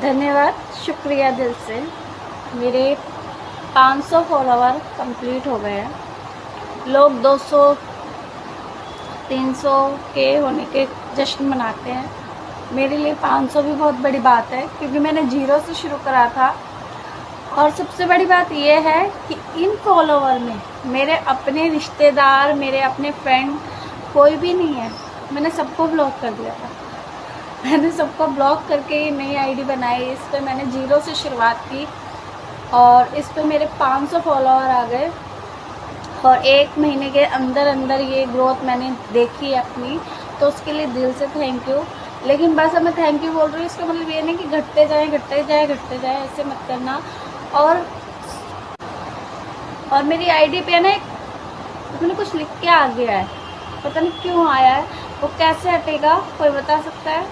धन्यवाद, शुक्रिया दिल से। मेरे 500 फॉलोवर कंप्लीट हो गए हैं। लोग 200 300 के होने के जश्न मनाते हैं। मेरे लिए 500 भी बहुत बड़ी बात है, क्योंकि मैंने जीरो से शुरू करा था। और सबसे बड़ी बात यह है कि इन फॉलोवर में मेरे अपने रिश्तेदार, मेरे अपने फ्रेंड कोई भी नहीं है। मैंने सबको ब्लॉक कर दिया था। मैंने सबको ब्लॉक करके ये नई आईडी बनाई। इस पर मैंने जीरो से शुरुआत की और इस पर मेरे 500 फॉलोवर आ गए। और 1 महीने के अंदर अंदर ये ग्रोथ मैंने देखी है अपनी, तो उसके लिए दिल से थैंक यू। लेकिन बस अब मैं थैंक यू बोल रही हूँ, इसका मतलब ये नहीं कि घटते जाए घटते जाए घटते जाए, ऐसे मत करना। और मेरी आईडी पे ना मैंने कुछ लिख के आ गया है, पता नहीं क्यों आया है, वो कैसे हटेगा, कोई बता सकता है?